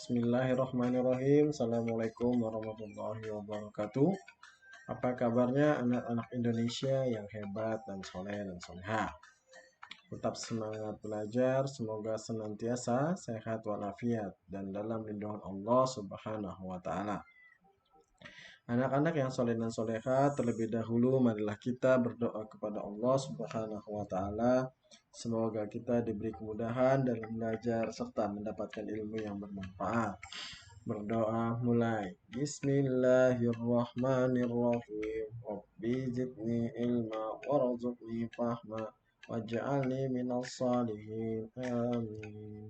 Bismillahirrahmanirrahim. Assalamualaikum warahmatullahi wabarakatuh. Apa kabarnya anak-anak Indonesia yang hebat dan soleh dan soleha? Tetap semangat belajar, semoga senantiasa sehat walafiat dan dalam lindungan Allah Subhanahu wa Ta'ala. Anak-anak yang soleh dan soleha, terlebih dahulu marilah kita berdoa kepada Allah Subhanahu wa Ta'ala. Semoga kita diberi kemudahan dalam belajar serta mendapatkan ilmu yang bermanfaat. Berdoa mulai. Bismillahirrahmanirrahim. Rabbi zidni ilma warzuqni fahma waj'alni minas salihin. Amin.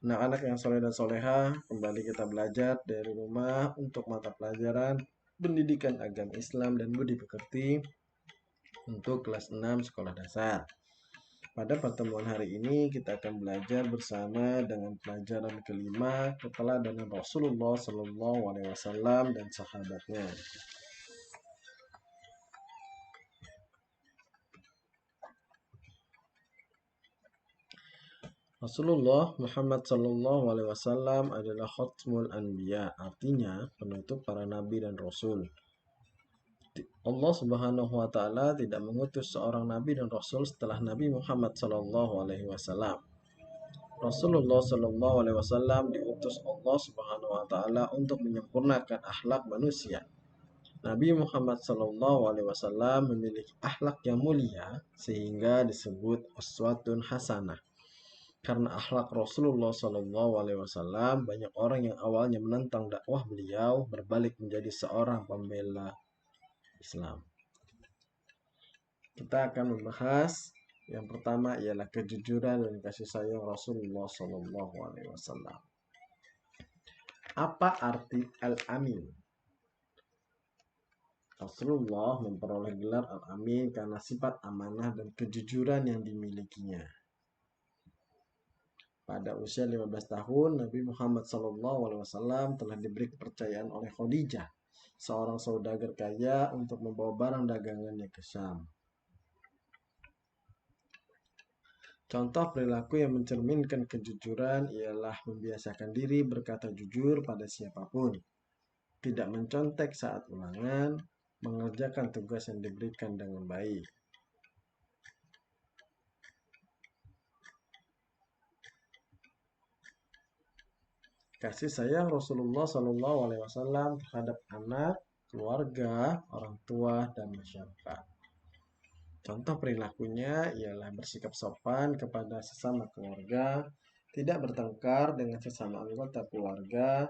Anak-anak yang soleh dan soleha, kembali kita belajar dari rumah untuk mata pelajaran pendidikan agama Islam dan budi pekerti untuk kelas 6 sekolah dasar. Pada pertemuan hari ini kita akan belajar bersama dengan pelajaran kelima keteladanan Rasulullah Sallallahu Alaihi Wasallam dan sahabatnya. Rasulullah Muhammad Sallallahu Alaihi Wasallam adalah Khatmul Anbiya, artinya penutup para nabi dan rasul. Allah Subhanahu wa Ta'ala tidak mengutus seorang nabi dan rasul setelah Nabi Muhammad Sallallahu Alaihi Wasallam. Rasulullah Sallallahu Alaihi Wasallam diutus Allah Subhanahu wa Ta'ala untuk menyempurnakan akhlak manusia. Nabi Muhammad Sallallahu Alaihi Wasallam memiliki akhlak yang mulia sehingga disebut uswatun hasanah. Karena akhlak Rasulullah Sallallahu Alaihi Wasallam, banyak orang yang awalnya menentang dakwah beliau berbalik menjadi seorang pembela Islam. Kita akan membahas yang pertama ialah kejujuran dan kasih sayang Rasulullah Sallallahu Alaihi Wasallam. Apa arti Al-Amin? Rasulullah memperoleh gelar Al-Amin karena sifat amanah dan kejujuran yang dimilikinya. Pada usia 15 tahun, Nabi Muhammad SAW telah diberi kepercayaan oleh Khadijah, seorang saudagar kaya, untuk membawa barang dagangannya ke Syam. Contoh perilaku yang mencerminkan kejujuran ialah membiasakan diri berkata jujur pada siapapun, tidak mencontek saat ulangan, mengerjakan tugas yang diberikan dengan baik. Kasih sayang Rasulullah SAW terhadap anak, keluarga, orang tua, dan masyarakat. Contoh perilakunya ialah bersikap sopan kepada sesama keluarga, tidak bertengkar dengan sesama anggota keluarga,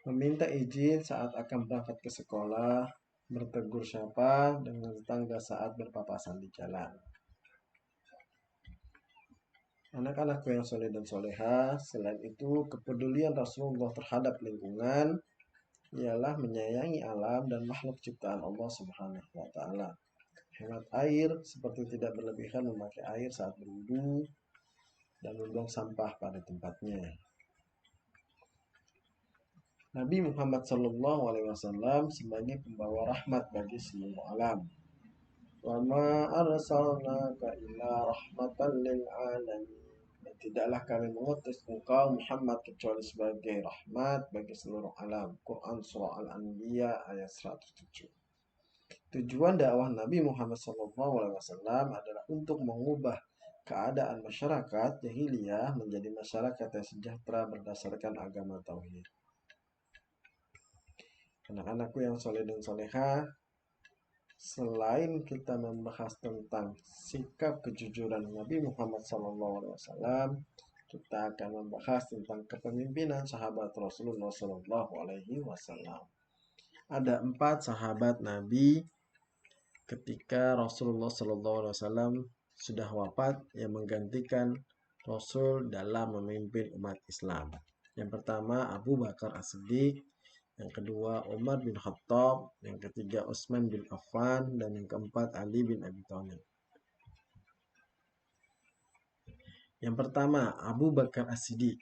meminta izin saat akan berangkat ke sekolah, bertegur sapa dengan tetangga saat berpapasan di jalan. Anak-anakku yang soleh dan soleha, selain itu kepedulian Rasulullah terhadap lingkungan ialah menyayangi alam dan makhluk ciptaan Allah Subhanahu wa Ta'ala. Hemat air seperti tidak berlebihan memakai air saat berwudu dan membuang sampah pada tempatnya. Nabi Muhammad Sallallahu Alaihi Wasallam sebagai pembawa rahmat bagi seluruh alam. Wa ma arsalnaka illa rahmatan lil alamin. Dan tidaklah kami mengutus engkau Muhammad kecuali sebagai rahmat bagi seluruh alam. Quran Surah Al-Anbiya ayat 107. Tujuan dakwah Nabi Muhammad SAW adalah untuk mengubah keadaan masyarakat jahiliyah menjadi masyarakat yang sejahtera berdasarkan agama tauhid. Anak-anakku yang soleh dan soleha, selain kita membahas tentang sikap kejujuran Nabi Muhammad SAW, kita akan membahas tentang kepemimpinan sahabat Rasulullah SAW. Ada 4 sahabat Nabi ketika Rasulullah SAW sudah wafat yang menggantikan Rasul dalam memimpin umat Islam. Yang pertama Abu Bakar As-Siddiq, yang kedua Umar bin Khattab, yang ketiga Utsman bin Affan, dan yang keempat Ali bin Abi Thalib. Yang pertama Abu Bakar As-Siddiq.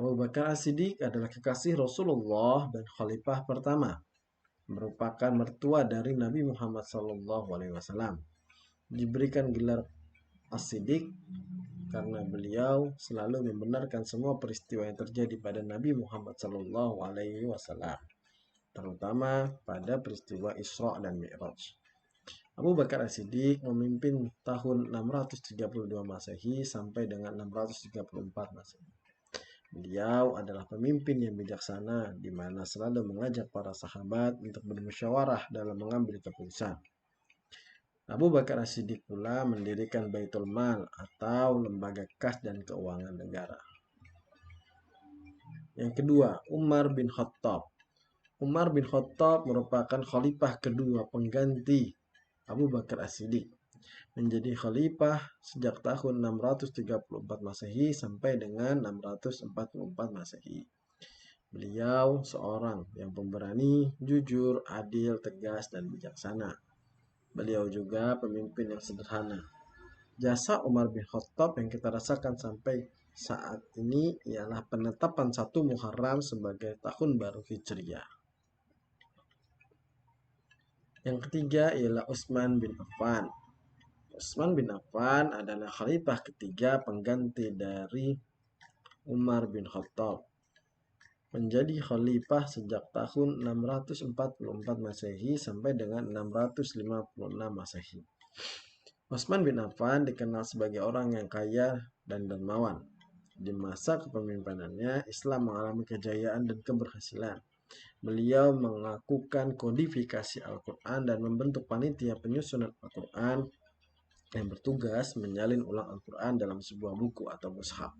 Abu Bakar As-Siddiq adalah kekasih Rasulullah dan khalifah pertama, merupakan mertua dari Nabi Muhammad SAW. Diberikan gelar As-Siddiq karena beliau selalu membenarkan semua peristiwa yang terjadi pada Nabi Muhammad SAW, terutama pada peristiwa Isra dan Mi'raj. Abu Bakar As-Siddiq memimpin tahun 632 Masehi sampai dengan 634 Masehi. Beliau adalah pemimpin yang bijaksana, di mana selalu mengajak para sahabat untuk bermusyawarah dalam mengambil keputusan. Abu Bakar As-Siddiq pula mendirikan Baitul Mal atau lembaga kas dan keuangan negara. Yang kedua, Umar bin Khattab. Umar bin Khattab merupakan khalifah kedua pengganti Abu Bakar As-Siddiq. Menjadi khalifah sejak tahun 634 Masehi sampai dengan 644 Masehi. Beliau seorang yang pemberani, jujur, adil, tegas, dan bijaksana. Beliau juga pemimpin yang sederhana. Jasa Umar bin Khattab yang kita rasakan sampai saat ini ialah penetapan 1 Muharram sebagai tahun baru Hijriah. Yang ketiga ialah Utsman bin Affan. Utsman bin Affan adalah khalifah ketiga pengganti dari Umar bin Khattab. Menjadi khalifah sejak tahun 644 Masehi sampai dengan 656 Masehi. Utsman bin Affan dikenal sebagai orang yang kaya dan dermawan. Di masa kepemimpinannya, Islam mengalami kejayaan dan keberhasilan. Beliau melakukan kodifikasi Al-Quran dan membentuk panitia penyusunan Al-Quran yang bertugas menyalin ulang Al-Quran dalam sebuah buku atau mushaf.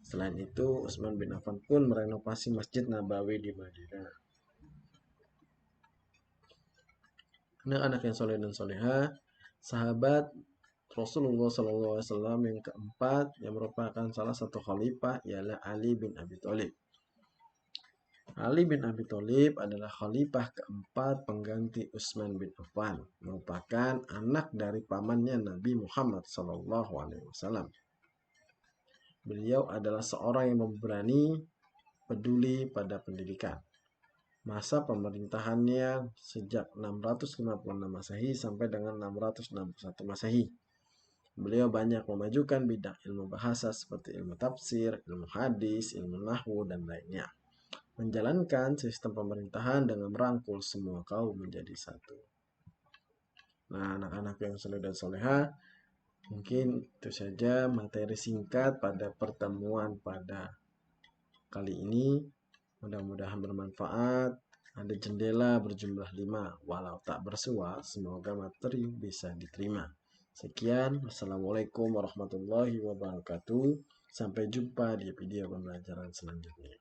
Selain itu, Utsman bin Affan pun merenovasi Masjid Nabawi di Madinah. Anak-anak yang soleh dan soleha, sahabat Rasulullah SAW yang keempat yang merupakan salah satu khalifah ialah Ali bin Abi Thalib. Ali bin Abi Thalib adalah khalifah keempat pengganti Utsman bin Affan, merupakan anak dari pamannya Nabi Muhammad SAW. Beliau adalah seorang yang pemberani, peduli pada pendidikan. Masa pemerintahannya sejak 656 Masehi sampai dengan 661 Masehi. Beliau banyak memajukan bidang ilmu bahasa seperti ilmu tafsir, ilmu hadis, ilmu nahwu, dan lainnya. Menjalankan sistem pemerintahan dengan merangkul semua kaum menjadi satu. Nah, anak-anak yang soleh dan soleha, mungkin itu saja materi singkat pada pertemuan pada kali ini. Mudah-mudahan bermanfaat. Ada jendela berjumlah 5. Walau tak bersua, semoga materi bisa diterima. Sekian. Wassalamualaikum warahmatullahi wabarakatuh. Sampai jumpa di video pembelajaran selanjutnya.